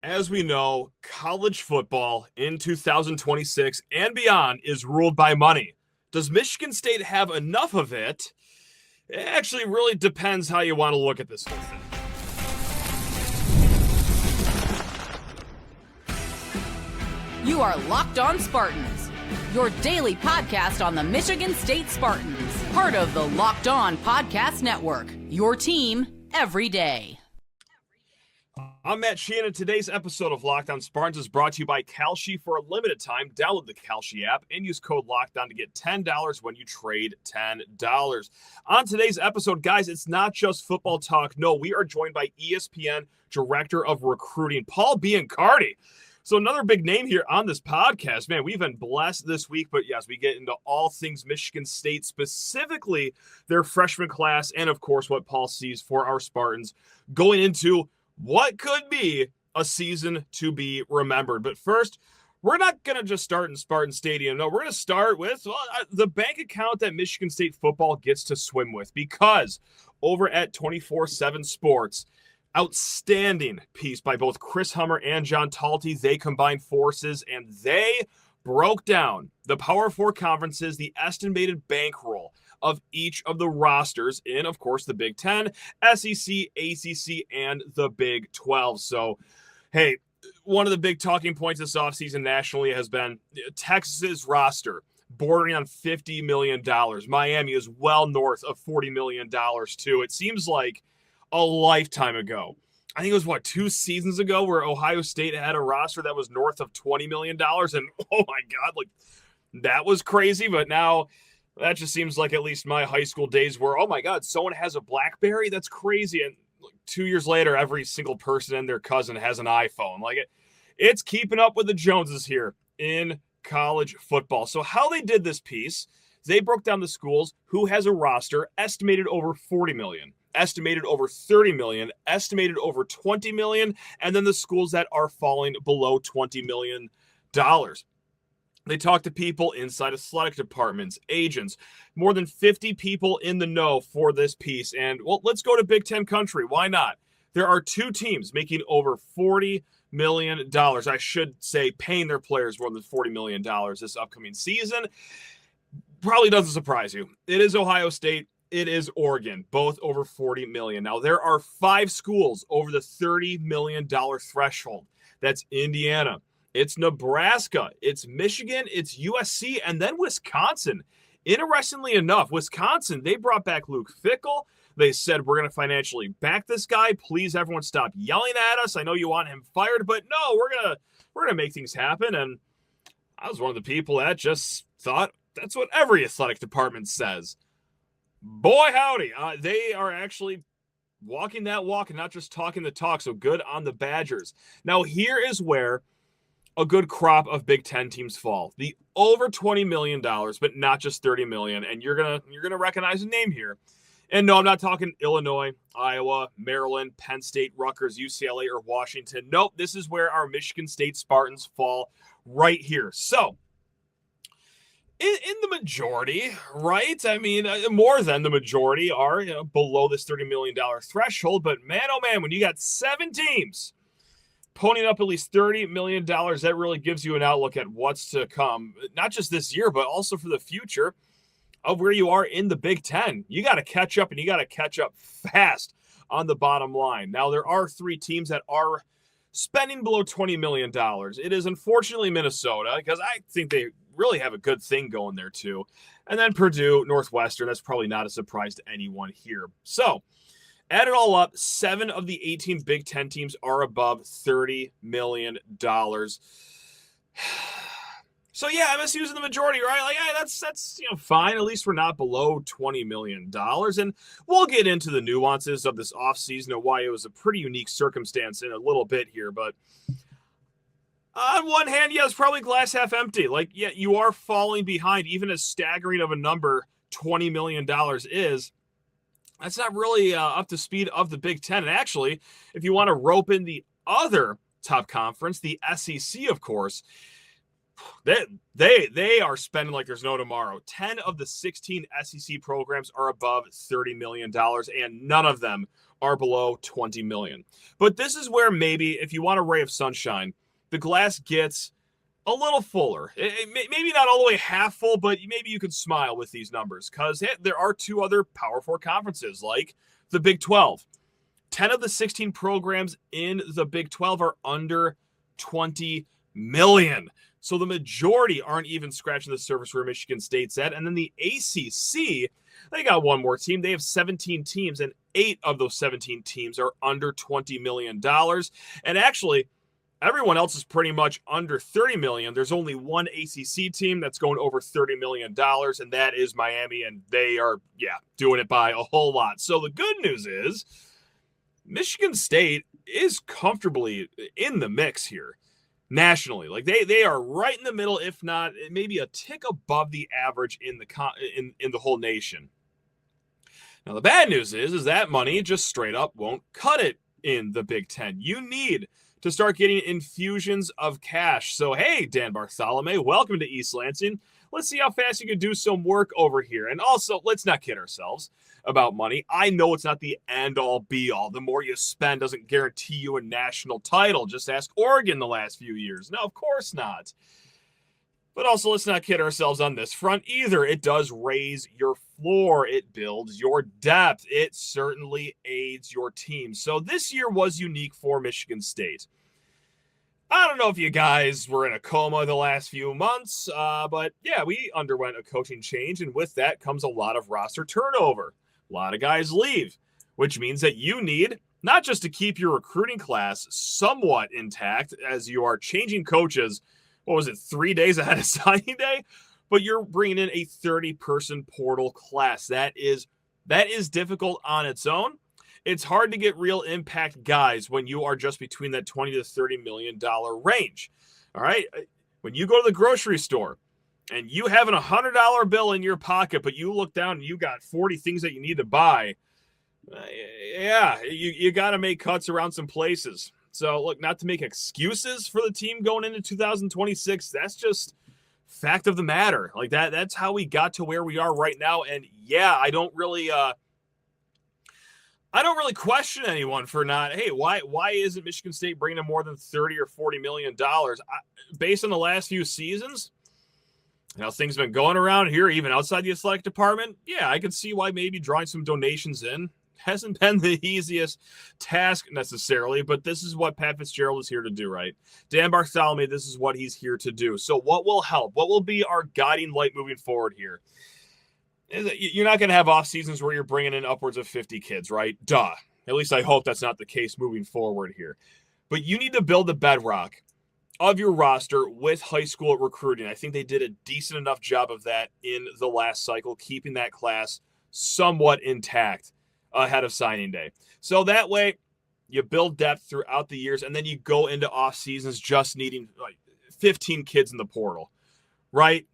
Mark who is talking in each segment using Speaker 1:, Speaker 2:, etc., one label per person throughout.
Speaker 1: As we know, college football in 2026 and beyond is ruled by money. Does Michigan State have enough of it? It actually really depends how you want to look at this whole thing.
Speaker 2: You are Locked On Spartans, your daily podcast on the Michigan State Spartans, part of the Locked On Podcast Network, your team every day.
Speaker 1: I'm Matt Sheehan, and today's episode of Locked On Spartans is brought to you by Kalshi. For a limited time, download the Kalshi app and use code LOCKEDON to get $10 when you trade $10. On today's episode, guys, it's not just football talk. No, we are joined by ESPN Director of Recruiting, Paul Biancardi. So another big name here on this podcast. Man, we've been blessed this week, but yes, we get into all things Michigan State, specifically their freshman class, and of course what Paul sees for our Spartans going into what could be a season to be remembered. But first, we're not going to just start in Spartan Stadium. No, we're going to start with the bank account that Michigan State football gets to swim with, because over at 24/7 Sports, outstanding piece by both Chris Hummer and John Talty. They combined forces and they broke down the Power Four conferences, the estimated bankroll of each of the rosters in, of course, the Big Ten, SEC, ACC, and the Big 12. So, hey, one of the big talking points this offseason nationally has been Texas's roster bordering on $50 million. Miami is well north of $40 million, too. It seems like a lifetime ago. I think it was, 2 seasons ago where Ohio State had a roster that was north of $20 million. And, oh, my God, that was crazy. But now that just seems like at least my high school days were, oh, my God, someone has a BlackBerry? That's crazy. And 2 years later, every single person and their cousin has an iPhone. It's keeping up with the Joneses here in college football. So how they did this piece, they broke down the schools who has a roster estimated over $40 million. Estimated over $30 million, estimated over $20 million, and then the schools that are falling below $20 million. They talk to people inside athletic departments, agents, more than 50 people in the know for this piece. And, well, let's go to Big Ten country. Why not? There are 2 teams making over $40 million. I should say paying their players more than $40 million this upcoming season. Probably doesn't surprise you. It is Ohio State. It is Oregon, both over $40 million. Now, there are 5 schools over the $30 million threshold. That's Indiana, it's Nebraska, it's Michigan, it's USC, and then Wisconsin. Interestingly enough, Wisconsin, they brought back Luke Fickell. They said, we're going to financially back this guy. Please, everyone, stop yelling at us. I know you want him fired, but no, we're gonna make things happen. And I was one of the people that just thought that's what every athletic department says. Boy, howdy. They are actually walking that walk and not just talking the talk. So good on the Badgers. Now, here is where a good crop of Big Ten teams fall. The over $20 million, but not just $30 million. And you're gonna recognize a name here. And no, I'm not talking Illinois, Iowa, Maryland, Penn State, Rutgers, UCLA, or Washington. Nope, this is where our Michigan State Spartans fall right here. So, in the majority, right? I mean, more than the majority are below this $30 million threshold. But man, oh man, when you got 7 teams ponying up at least $30 million, that really gives you an outlook at what's to come, not just this year, but also for the future of where you are in the Big Ten. You got to catch up, and you got to catch up fast on the bottom line. Now, there are 3 teams that are spending below $20 million. It is unfortunately Minnesota, because I think they really have a good thing going there too. And then Purdue, Northwestern, that's probably not a surprise to anyone here. So add it all up, 7 of the 18 Big Ten teams are above $30 million. So yeah, MSU's in the majority, right? That's fine. At least we're not below $20 million. And we'll get into the nuances of this offseason and why it was a pretty unique circumstance in a little bit here. But on one hand, yeah, it's probably glass half empty. You are falling behind. Even as staggering of a number $20 million is, that's not really up to speed of the Big Ten. And actually, if you want to rope in the other top conference, the SEC, of course, They are spending like there's no tomorrow. 10 of the 16 SEC programs are above $30 million, and none of them are below 20 million. But this is where maybe, if you want a ray of sunshine, the glass gets a little fuller. Maybe not all the way half full, but maybe you could smile with these numbers, because there are two other Power 4 conferences, like the Big 12. 10 of the 16 programs in the Big 12 are under 20 million. So the majority aren't even scratching the surface where Michigan State's at. And then the ACC, they got one more team. They have 17 teams, and 8 of those 17 teams are under $20 million. And actually, everyone else is pretty much under $30 million. There's only one ACC team that's going over $30 million, and that is Miami, and they are, doing it by a whole lot. So the good news is Michigan State is comfortably in the mix here nationally. Like they are right in the middle, if not maybe a tick above the average in the whole nation. Now the bad news is that money just straight up won't cut it in the Big Ten. You need to start getting infusions of cash. So hey, Dan Bartholomew, welcome to East Lansing. Let's see how fast you can do some work over here. And also, let's not kid ourselves about money. I know it's not the end-all, be-all. The more you spend doesn't guarantee you a national title. Just ask Oregon the last few years. No, of course not. But also, let's not kid ourselves on this front either. It does raise your floor. It builds your depth. It certainly aids your team. So this year was unique for Michigan State. I don't know if you guys were in a coma the last few months, but yeah, we underwent a coaching change, and with that comes a lot of roster turnover. A lot of guys leave, which means that you need not just to keep your recruiting class somewhat intact as you are changing coaches, 3 days ahead of signing day, but you're bringing in a 30-person portal class. That is difficult on its own. It's hard to get real impact guys when you are just between that $20 to $30 million range. All right. When you go to the grocery store and you have a $100 bill in your pocket, but you look down and you got 40 things that you need to buy. You got to make cuts around some places. So look, not to make excuses for the team going into 2026. That's just fact of the matter. Like that's how we got to where we are right now. And yeah, I don't really question anyone for not, hey, why isn't Michigan State bringing in more than $30 or $40 million? Based on the last few seasons, how things have been going around here, even outside the athletic department, yeah, I can see why maybe drawing some donations in hasn't been the easiest task necessarily, but this is what Pat Fitzgerald is here to do, right? Dan Bartholomew, this is what he's here to do. So what will help? What will be our guiding light moving forward here? You're not going to have off seasons where you're bringing in upwards of 50 kids, right? Duh. At least I hope that's not the case moving forward here. But you need to build the bedrock of your roster with high school recruiting. I think they did a decent enough job of that in the last cycle, keeping that class somewhat intact ahead of signing day. So that way you build depth throughout the years, and then you go into off seasons just needing like 15 kids in the portal. Right?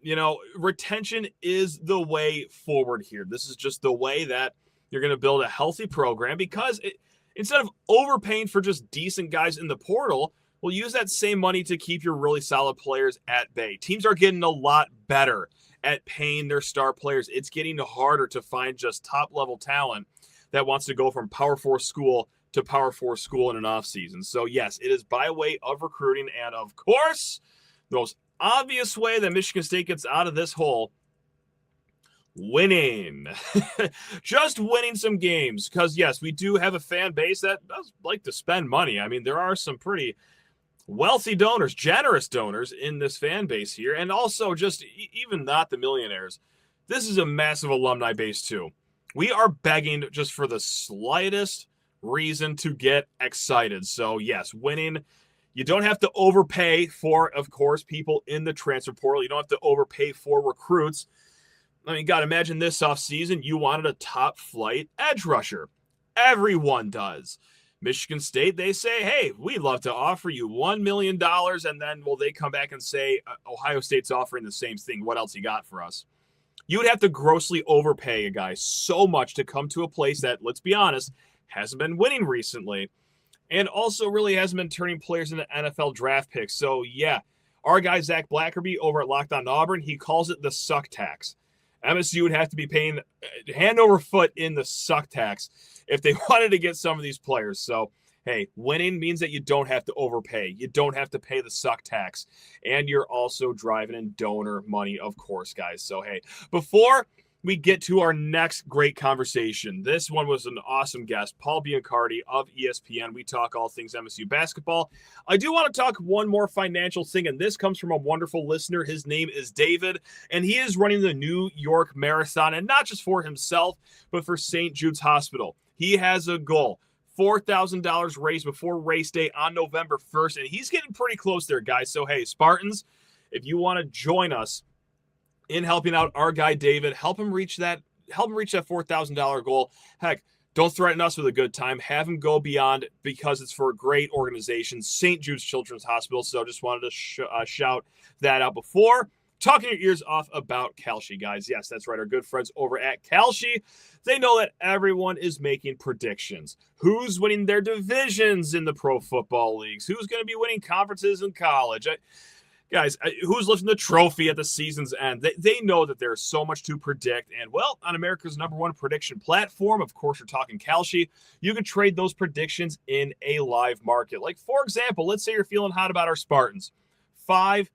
Speaker 1: Retention is the way forward here. This is just the way that you're going to build a healthy program, because instead of overpaying for just decent guys in the portal, we'll use that same money to keep your really solid players at bay. Teams are getting a lot better at paying their star players. It's getting harder to find just top-level talent that wants to go from Power 4 school to Power 4 school in an offseason. So, yes, it is by way of recruiting, and, of course, the most obvious way that Michigan State gets out of this hole, winning. Just winning some games, because yes, we do have a fan base that does like to spend money. I mean, there are some pretty wealthy donors, generous donors in this fan base here, and also just even not the millionaires. This is a massive alumni base too. We are begging just for the slightest reason to get excited. So yes, winning. You don't have to overpay for, of course, people in the transfer portal. You don't have to overpay for recruits. I mean, God, imagine this offseason. You wanted a top-flight edge rusher. Everyone does. Michigan State, they say, hey, we'd love to offer you $1 million, and then, they come back and say, Ohio State's offering the same thing. What else you got for us? You would have to grossly overpay a guy so much to come to a place that, let's be honest, hasn't been winning recently. And also really hasn't been turning players into NFL draft picks. So, yeah, our guy Zach Blackerby over at Locked On Auburn, he calls it the suck tax. MSU would have to be paying hand over foot in the suck tax if they wanted to get some of these players. So, hey, winning means that you don't have to overpay. You don't have to pay the suck tax. And you're also driving in donor money, of course, guys. So, hey, before we get to our next great conversation, this one was an awesome guest, Paul Biancardi of ESPN. We talk all things MSU basketball. I do want to talk one more financial thing, and this comes from a wonderful listener. His name is David, and he is running the New York Marathon, and not just for himself, but for St. Jude's Hospital. He has a goal. $4,000 raised before race day on November 1st, and he's getting pretty close there, guys. So, hey, Spartans, if you want to join us in helping out our guy David, help him reach that $4,000 goal. Heck, don't threaten us with a good time. Have him go beyond, because it's for a great organization, St. Jude's Children's Hospital. So just wanted to shout that out before talking your ears off about Kalshi, guys. Yes, that's right. Our good friends over at Kalshi, they know that everyone is making predictions. Who's winning their divisions in the pro football leagues? Who's going to be winning conferences in college? Guys, who's lifting the trophy at the season's end? They know that there's so much to predict. And, well, on America's +1 prediction platform, of course, you're talking Kalshi, you can trade those predictions in a live market. Like, for example, let's say you're feeling hot about our Spartans. 5+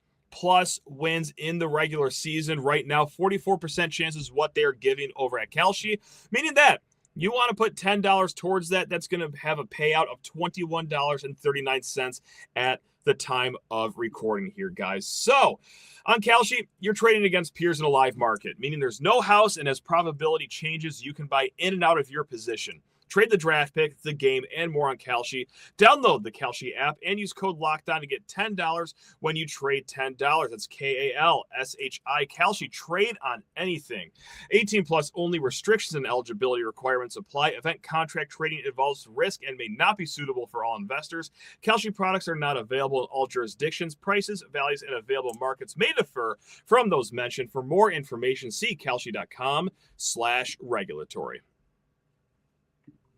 Speaker 1: wins in the regular season. Right now, 44% chances what they're giving over at Kalshi, meaning that you want to put $10 towards that. That's going to have a payout of $21.39 at the time of recording here, guys. So on Kalshi, you're trading against peers in a live market, meaning there's no house, and as probability changes, you can buy in and out of your position. Trade the draft pick, the game, and more on Kalshi. Download the Kalshi app and use code LOCKEDON to get $10 when you trade $10. That's KALSHI. Kalshi. Trade on anything. 18+ only. Restrictions and eligibility requirements apply. Event contract trading involves risk and may not be suitable for all investors. Kalshi products are not available in all jurisdictions. Prices, values, and available markets may differ from those mentioned. For more information, see kalshi.com/regulatory.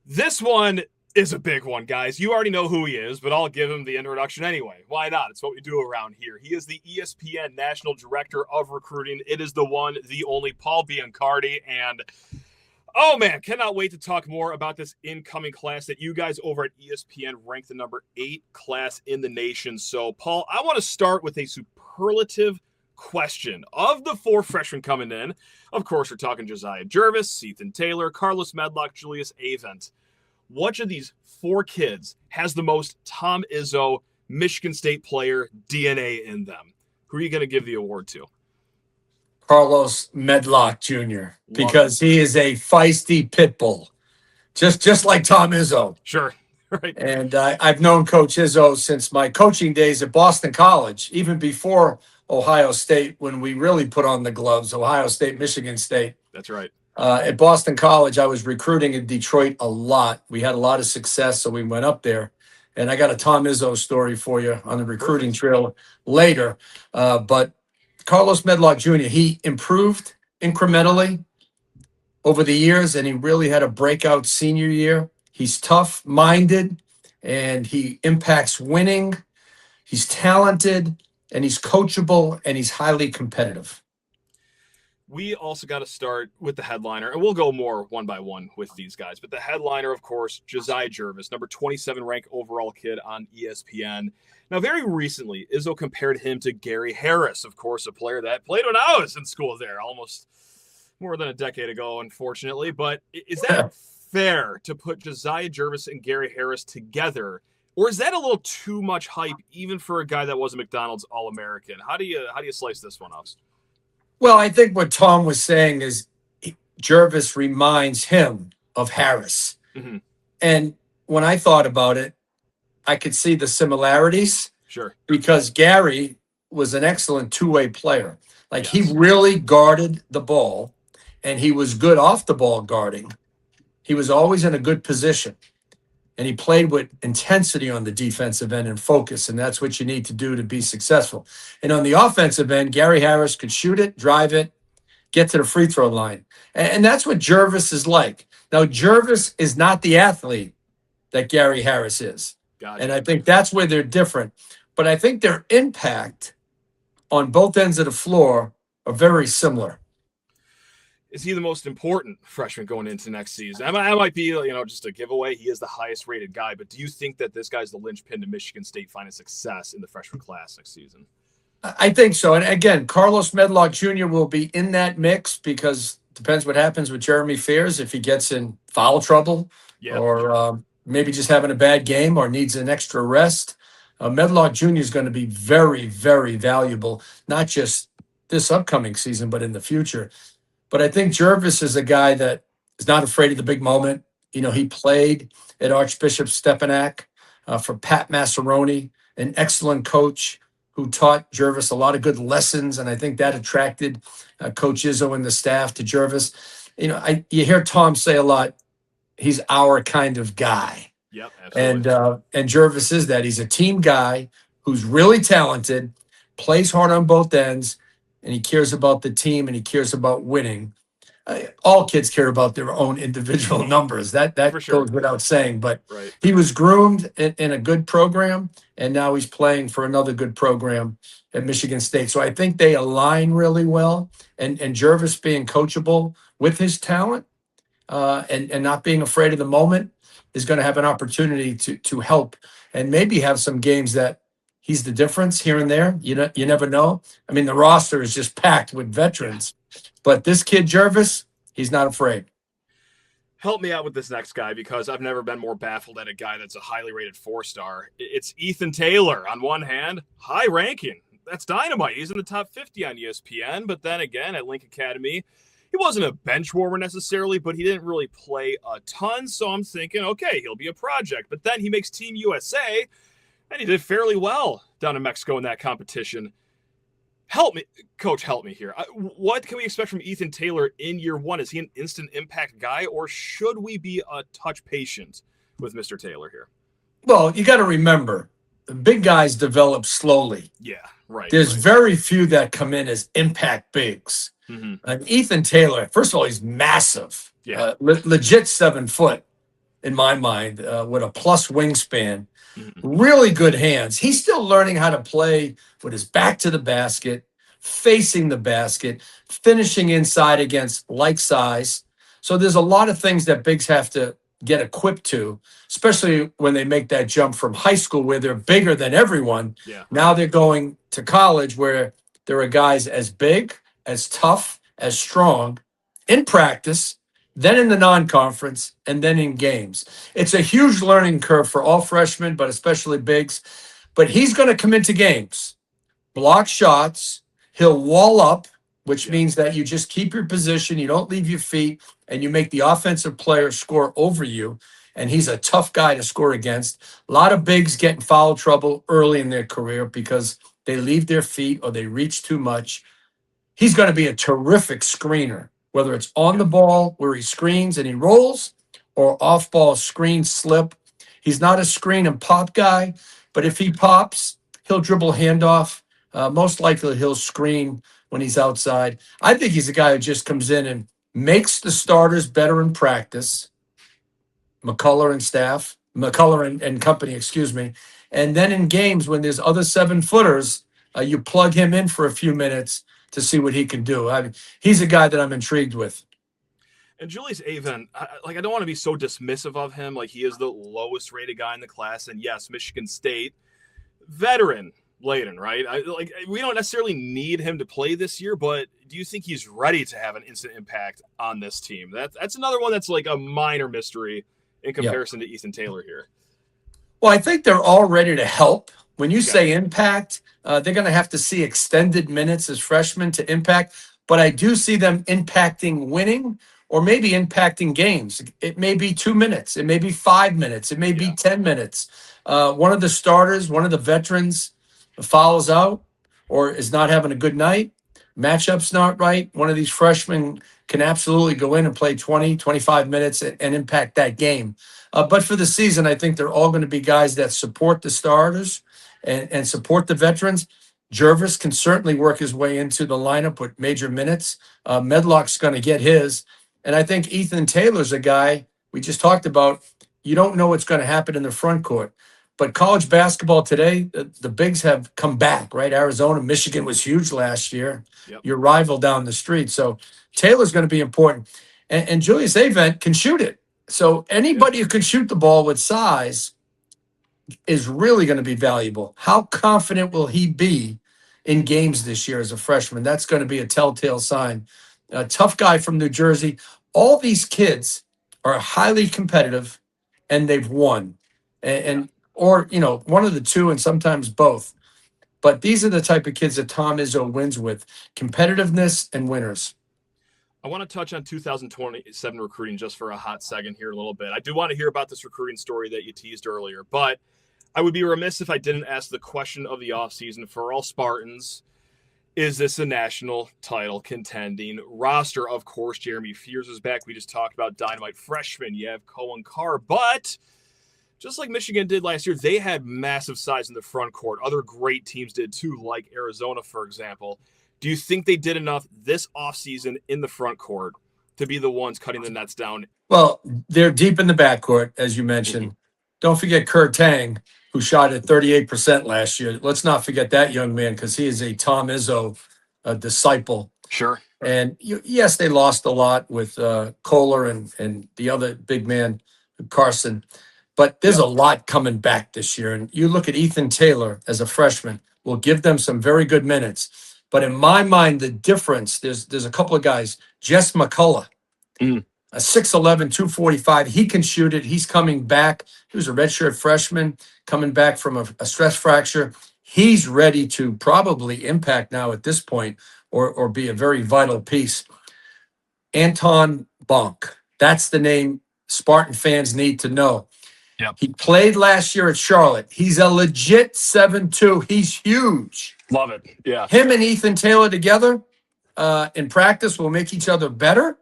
Speaker 1: This one is a big one, guys. You already know who he is, but I'll give him the introduction anyway. Why not? It's what we do around here. He is the ESPN National Director of Recruiting. It is the one, the only Paul Biancardi. And, oh, man, cannot wait to talk more about this incoming class that you guys over at ESPN ranked the number 8 class in the nation. So, Paul, I want to start with a superlative question. Of the 4 freshmen coming in, of course, we're talking Josiah Jervis, Ethan Taylor, Carlos Medlock, Julius Avent. Which of these 4 kids has the most Tom Izzo Michigan State player DNA in them? Who are you going to give the award to?
Speaker 3: Carlos Medlock Jr. because he is a feisty pit bull, just like Tom Izzo.
Speaker 1: Sure. Right.
Speaker 3: And I've known Coach Izzo since my coaching days at Boston College, even before Ohio State, when we really put on the gloves, Ohio State, Michigan State.
Speaker 1: That's right.
Speaker 3: At Boston College, I was recruiting in Detroit a lot. We had a lot of success, so we went up there. And I got a Tom Izzo story for you on the recruiting trail later. But Carlos Medlock Jr., he improved incrementally over the years, and he really had a breakout senior year. He's tough-minded, and he impacts winning. He's talented, and he's coachable, and he's highly competitive.
Speaker 1: We also got to start with the headliner, and we'll go more one by one with these guys. But the headliner, of course, Josiah Jervis, number 27 ranked overall kid on ESPN. Now, very recently, Izzo compared him to Gary Harris, of course, a player that played when I was in school there, almost more than a decade ago, unfortunately. But is that fair to put Josiah Jervis and Gary Harris together? Or is that a little too much hype, even for a guy that was a McDonald's All-American? How do you slice this one up?
Speaker 3: Well, I think what Tom was saying is Jervis reminds him of Harris.
Speaker 1: Mm-hmm.
Speaker 3: And when I thought about it, I could see the similarities.
Speaker 1: Sure.
Speaker 3: Because Gary was an excellent two-way player. Like,
Speaker 1: yes,
Speaker 3: he really guarded the ball, and he was good off the ball guarding. He was always in a good position. And he played with intensity on the defensive end and focus, and that's what you need to do to be successful. And on the offensive end, Gary Harris could shoot it, drive it, get to the free throw line. And that's what Jervis is like. Now, Jervis is not the athlete that Gary Harris is. And I think that's where they're different. But I think their impact on both ends of the floor are very similar.
Speaker 1: is he the most important freshman going into next season? I might be, just a giveaway. He is the highest rated guy, but do you think that this guy's the linchpin to Michigan State finding success in the freshman class next season?
Speaker 3: I think so. And again, Carlos Medlock Jr. will be in that mix because it depends what happens with Jeremy Fears if he gets in foul trouble or maybe just having a bad game or needs an extra rest. Medlock Jr. is going to be very, very valuable, not just this upcoming season, but in the future. But I think Jervis is a guy that is not afraid of the big moment. He played at Archbishop Stepinac for Pat Massaroni, an excellent coach who taught Jervis a lot of good lessons. And I think that attracted Coach Izzo and the staff to Jervis. You hear Tom say a lot, he's our kind of guy.
Speaker 1: Yep, absolutely.
Speaker 3: And Jervis is that. He's a team guy who's really talented, plays hard on both ends, and he cares about the team and he cares about winning. All kids care about their own individual numbers. That goes without saying. But he was groomed in a good program, and now he's playing for another good program at Michigan State. So I think they align really well. And Jervis being coachable with his talent and not being afraid of the moment is going to have an opportunity to help and maybe have some games that he's the difference here and there. You never know. I mean, the roster is just packed with veterans. But this kid, Jervis, he's not afraid.
Speaker 1: Help me out with this next guy because I've never been more baffled at a guy that's a highly rated 4-star. It's Ethan Taylor. On one hand, high ranking. That's dynamite. He's in the top 50 on ESPN. But then again, at Link Academy, he wasn't a bench warmer necessarily, but he didn't really play a ton. So I'm thinking, okay, he'll be a project. But then he makes Team USA, and he did fairly well down in Mexico in that competition. Help me, Coach, help me here. What can we expect from Ethan Taylor in year one? Is he an instant impact guy, or should we be a touch patient with Mr. Taylor here?
Speaker 3: Well, you got to remember, the big guys develop slowly.
Speaker 1: Yeah, right.
Speaker 3: There's very few that come in as impact bigs.
Speaker 1: Mm-hmm.
Speaker 3: And Ethan Taylor, first of all, he's massive.
Speaker 1: Yeah.
Speaker 3: Legit 7 foot in my mind, with a plus wingspan.
Speaker 1: Mm-hmm.
Speaker 3: Really good hands. He's still learning how to play with his back to the basket, facing the basket, finishing inside against like size. So there's a lot of things that bigs have to get equipped to, especially when they make that jump from high school where they're bigger than everyone.
Speaker 1: Yeah.
Speaker 3: Now they're going to college where there are guys as big, as tough, as strong in practice, then in the non-conference, and then in games. It's a huge learning curve for all freshmen, but especially bigs. But he's going to come into games, block shots, he'll wall up, which means that you just keep your position, you don't leave your feet, and you make the offensive player score over you. And he's a tough guy to score against. A lot of bigs get in foul trouble early in their career because they leave their feet or they reach too much. He's going to be a terrific screener, whether it's on the ball where he screens and he rolls or off ball screen slip. He's not a screen and pop guy, but if he pops, he'll dribble handoff. Most likely he'll screen when he's outside. I think he's a guy who just comes in and makes the starters better in practice. McCullough and company, And then in games when there's other 7-footers, you plug him in for a few minutes to see what he can do. I mean, he's a guy that I'm intrigued with.
Speaker 1: And Julius Avent, I don't want to be so dismissive of him. Like, he is the lowest rated guy in the class. And yes, Michigan State, veteran laden, right? We don't necessarily need him to play this year, but do you think he's ready to have an instant impact on this team? That's another one that's like a minor mystery in comparison to Ethan Taylor here.
Speaker 3: Well, I think they're all ready to help. When you say impact, they're going to have to see extended minutes as freshmen to impact. But I do see them impacting winning or maybe impacting games. It may be 2 minutes. It may be 5 minutes. It may be 10 minutes. One of the starters, one of the veterans fouls out or is not having a good night. Matchup's not right. One of these freshmen can absolutely go in and play 20, 25 minutes and impact that game. But for the season, I think they're all going to be guys that support the starters and support the veterans. Jervis can certainly work his way into the lineup with major minutes. Medlock's going to get his. And I think Ethan Taylor's a guy we just talked about. You don't know what's going to happen in the front court. But college basketball today, the bigs have come back, right? Arizona, Michigan was huge last year.
Speaker 1: Yep.
Speaker 3: Your rival down the street. So Taylor's going to be important. And Julius Avent can shoot it. So anybody who can shoot the ball with size is really going to be valuable. How confident will he be in games this year as a freshman? That's going to be a telltale sign. A tough guy from New Jersey. All these kids are highly competitive, and they've won. Or one of the two, and sometimes both. But these are the type of kids that Tom Izzo wins with: competitiveness and winners.
Speaker 1: I want to touch on 2027 recruiting just for a hot second here a little bit. I do want to hear about this recruiting story that you teased earlier, but I would be remiss if I didn't ask the question of the offseason for all Spartans. Is this a national title contending roster? Of course, Jeremy Fears is back. We just talked about dynamite freshmen. You have Cohen Carr, but just like Michigan did last year, they had massive size in the front court. Other great teams did too, like Arizona, for example. Do you think they did enough this offseason in the front court to be the ones cutting the nets down?
Speaker 3: Well, they're deep in the backcourt, as you mentioned. Mm-hmm. Don't forget Kurt Tang, who shot at 38% last year. Let's not forget that young man, because he is a Tom Izzo disciple.
Speaker 1: Sure.
Speaker 3: And yes, they lost a lot with Kohler and the other big man, Carson. But there's a lot coming back this year. And you look at Ethan Taylor as a freshman, will give them some very good minutes. But in my mind, the difference, there's a couple of guys. Jess McCullough, a 6'11", 245. He can shoot it. He's coming back. He was a redshirt freshman coming back from a stress fracture. He's ready to probably impact now at this point or be a very vital piece. Anton Bonk. That's the name Spartan fans need to know.
Speaker 1: Yep.
Speaker 3: He played last year at Charlotte. He's a legit 7'2". He's huge.
Speaker 1: Love it. Yeah.
Speaker 3: Him and Ethan Taylor together in practice will make each other better.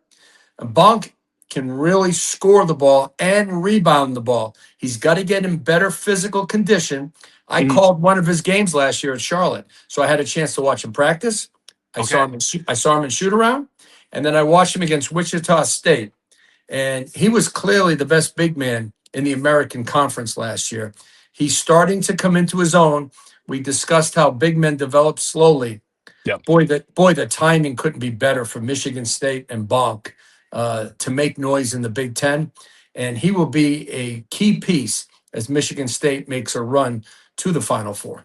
Speaker 3: Bonk can really score the ball and rebound the ball. He's got to get in better physical condition. I called one of his games last year at Charlotte, so I had a chance to watch him practice. I saw him in shoot around, and then I watched him against Wichita State, and he was clearly the best big man in the American Conference last year. He's starting to come into his own. We discussed how big men develop slowly.
Speaker 1: Yep.
Speaker 3: Boy, the timing couldn't be better for Michigan State and Bonk to make noise in the Big Ten. And he will be a key piece as Michigan State makes a run to the Final Four.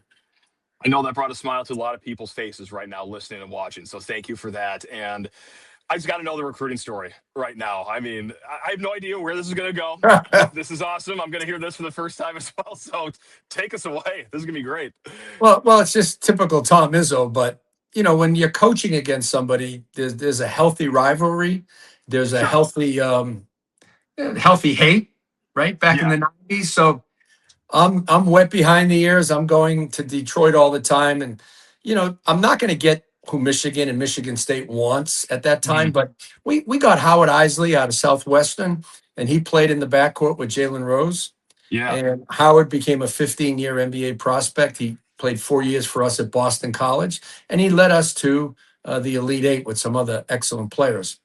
Speaker 1: I know that brought a smile to a lot of people's faces right now listening and watching. So thank you for that. And I just got to know the recruiting story right now. I mean, I have no idea where this is going to go. This is awesome. I'm going to hear this for the first time as well. So take us away. This is going to be great.
Speaker 3: Well, it's just typical Tom Izzo. But, when you're coaching against somebody, there's a healthy rivalry. There's a healthy hate, right? Back in the 90s. So I'm wet behind the ears. I'm going to Detroit all the time. And, I'm not going to get who Michigan and Michigan State wants at that time. But we got Howard Isley out of Southwestern, and he played in the backcourt with Jalen Rose.
Speaker 1: Yeah.
Speaker 3: And Howard became a 15-year NBA prospect. He played 4 years for us at Boston College, and he led us to the Elite Eight with some other excellent players.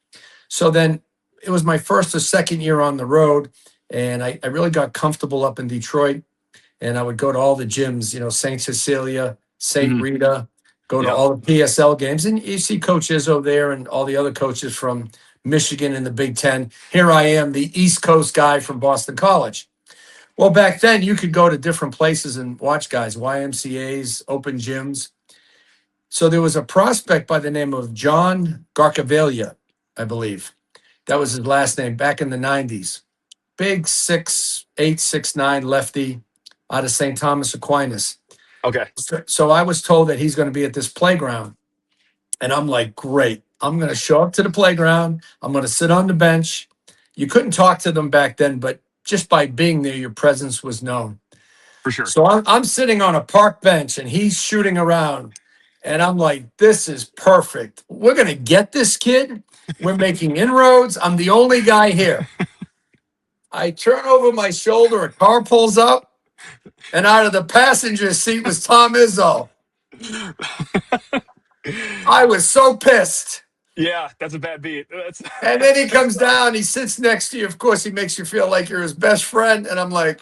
Speaker 3: So then it was my first or second year on the road, and I really got comfortable up in Detroit. And I would go to all the gyms, St. Cecilia, St. Rita, go to all the PSL games. And you see Coach Izzo there and all the other coaches from Michigan and the Big Ten. Here I am, the East Coast guy from Boston College. Well, back then, you could go to different places and watch guys, YMCAs, open gyms. So there was a prospect by the name of John Garcavaglia, I believe. That was his last name back in the 90s. Big 6'8", 6'9", lefty out of St. Thomas Aquinas.
Speaker 1: Okay.
Speaker 3: So I was told that he's going to be at this playground. And I'm like, great. I'm going to show up to the playground. I'm going to sit on the bench. You couldn't talk to them back then, but just by being there, your presence was known.
Speaker 1: For sure.
Speaker 3: So I'm sitting on a park bench, and he's shooting around. And I'm like, this is perfect. We're going to get this kid. We're making inroads. I'm the only guy here. I turn over my shoulder. A car pulls up. And out of the passenger seat was Tom Izzo. I was so pissed.
Speaker 1: Yeah, that's a bad beat.
Speaker 3: And then he comes down, he sits next to you. Of course, he makes you feel like you're his best friend. And I'm like,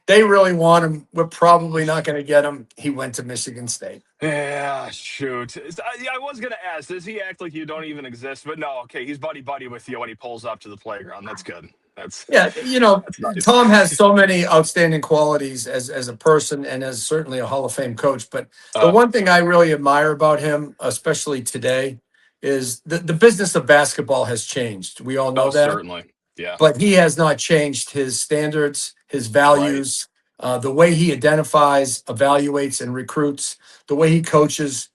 Speaker 3: They really want him. We're probably not going to get him. He went to Michigan State.
Speaker 1: Yeah, shoot. I was going to ask, does he act like you don't even exist? But no, okay, he's buddy-buddy with you when he pulls up to the playground. That's good. That's
Speaker 3: Yeah,
Speaker 1: that's nice.
Speaker 3: Tom has so many outstanding qualities as a person and as certainly a Hall of Fame coach. But the one thing I really admire about him, especially today, is the business of basketball has changed. We all know that.
Speaker 1: Certainly. Yeah.
Speaker 3: But he has not changed his standards, his values, the way he identifies, evaluates, and recruits, the way he coaches.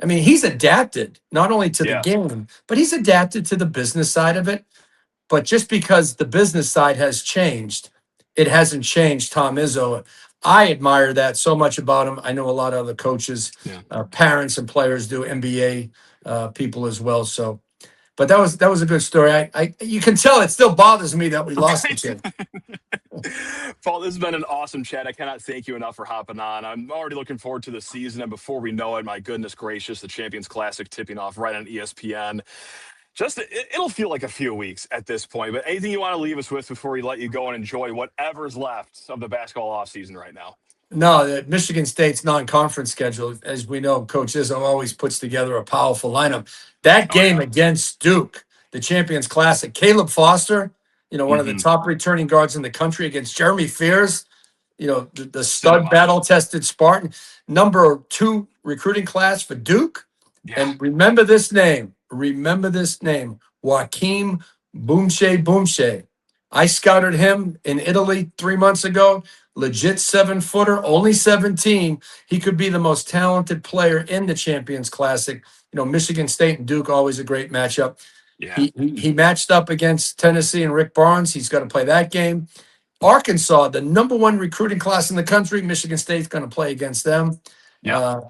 Speaker 3: I mean, he's adapted not only to the game, but he's adapted to the business side of it. But just because the business side has changed, it hasn't changed Tom Izzo. I admire that so much about him. I know a lot of other coaches, parents and players do, NBA people as well. So, but that was a good story. You can tell it still bothers me that we lost the kid.
Speaker 1: Paul, this has been an awesome chat. I cannot thank you enough for hopping on. I'm already looking forward to the season. And before we know it, my goodness gracious, the Champions Classic tipping off right on ESPN. It'll feel like a few weeks at this point. But anything you want to leave us with before we let you go and enjoy whatever's left of the basketball offseason right now?
Speaker 3: No, Michigan State's non-conference schedule, as we know, Coach Izzo always puts together a powerful lineup. That game against Duke, the Champions Classic, Caleb Foster, one of the top returning guards in the country against Jeremy Fears, the stud battle-tested Spartan, number 2 recruiting class for Duke. Yeah. And remember this name, Joachim Boumche. I scouted him in Italy 3 months ago. Legit 7-footer, only 17. He could be the most talented player in the Champions Classic. Michigan State and Duke, always a great matchup. Yeah. He matched up against Tennessee and Rick Barnes. He's going to play that game. Arkansas, the number 1 recruiting class in the country. Michigan State's going to play against them. Yeah.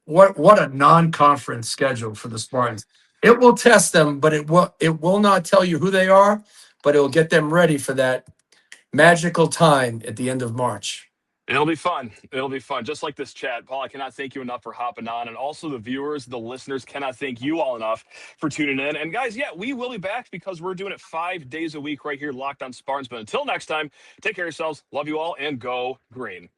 Speaker 3: What a non-conference schedule for the Spartans. It will test them, but it will not tell you who they are, but it will get them ready for that magical time at the end of March.
Speaker 1: It'll be fun. It'll be fun. Just like this chat. Paul, I cannot thank you enough for hopping on. And also the viewers, the listeners, cannot thank you all enough for tuning in. And guys, we will be back because we're doing it 5 days a week right here, Locked On Spartans. But until next time, take care of yourselves. Love you all and go green.